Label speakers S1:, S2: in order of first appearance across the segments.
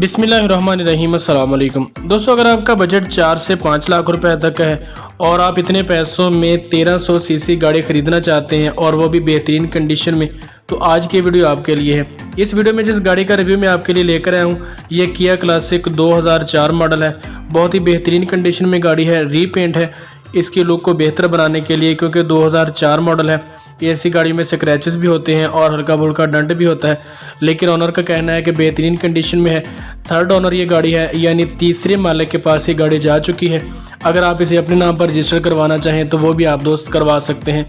S1: बिस्मिल्लाहिर्रहमानिर्रहीम अस्सलाम वालेकुम। दोस्तों, अगर आपका बजट 4 से 5 लाख रुपए तक है और आप इतने पैसों में 1300 सीसी गाड़ी ख़रीदना चाहते हैं और वो भी बेहतरीन कंडीशन में, तो आज की वीडियो आपके लिए है। इस वीडियो में जिस गाड़ी का रिव्यू मैं आपके लिए लेकर आया हूँ, ये किया क्लासिक 2004 मॉडल है। बहुत ही बेहतरीन कंडीशन में गाड़ी है, रीपेंट है इसकी लुक को बेहतर बनाने के लिए, क्योंकि 2004 मॉडल है। ऐसी गाड़ी में स्क्रैचेस भी होते हैं और हल्का फुल्का डंट भी होता है, लेकिन ऑनर का कहना है कि बेहतरीन कंडीशन में है। थर्ड ओनर ये गाड़ी है, यानी तीसरे मालिक के पास ये गाड़ी जा चुकी है। अगर आप इसे अपने नाम पर रजिस्टर करवाना चाहें तो वो भी आप दोस्त करवा सकते हैं।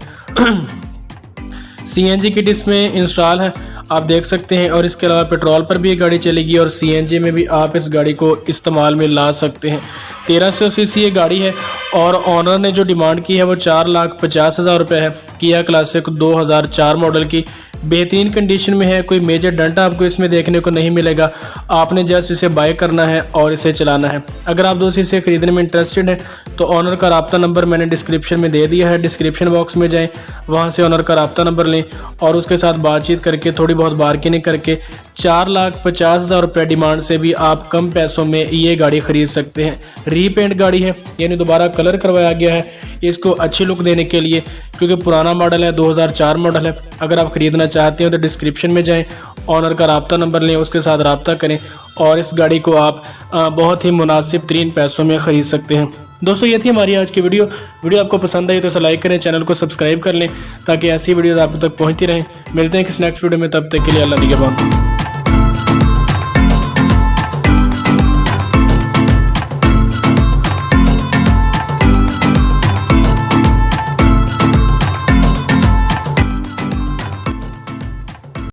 S1: सीएनजी किट इसमें इंस्टॉल है, आप देख सकते हैं। और इसके अलावा पेट्रोल पर भी ये गाड़ी चलेगी और सीएनजी में भी आप इस गाड़ी को इस्तेमाल में ला सकते हैं। 1300 सीसी ये गाड़ी है और ऑनर ने जो डिमांड की है वो 4,50,000 रुपये है। किया क्लासिक 2004 मॉडल की बेहतरीन कंडीशन में है, कोई मेजर डंट आपको इसमें देखने को नहीं मिलेगा। आपने जस्ट इसे बाय करना है और इसे चलाना है। अगर आप दोस्त इसे खरीदने में इंटरेस्टेड हैं तो ऑनर का रब्ता नंबर मैंने डिस्क्रिप्शन में दे दिया है। डिस्क्रिप्शन बॉक्स में जाएं, वहां से ऑनर का रब्ता नंबर लें और उसके साथ बातचीत करके थोड़ी बहुत बार्गेनिंग करके 4,50,000 रुपये डिमांड से भी आप कम पैसों में ये गाड़ी खरीद सकते हैं। रीपेंट गाड़ी है, यानी दोबारा कलर करवाया गया है इसको अच्छी लुक देने के लिए, क्योंकि पुराना मॉडल है, 2004 मॉडल है। अगर आप खरीदना चाहते हो तो डिस्क्रिप्शन में जाएं, ऑनर का रब्ता नंबर लें, उसके साथ रब्ता करें और इस गाड़ी को आप बहुत ही मुनासिब तरीन पैसों में ख़रीद सकते हैं। दोस्तों, ये थी हमारी आज की वीडियो आपको पसंद आई तो इसे लाइक करें, चैनल को सब्सक्राइब कर लें ताकि ऐसी वीडियो आप तक पहुँचती रहें। मिलते हैं किसी नेक्स्ट वीडियो में, तब तक के लिए अल्लाह निगहबान।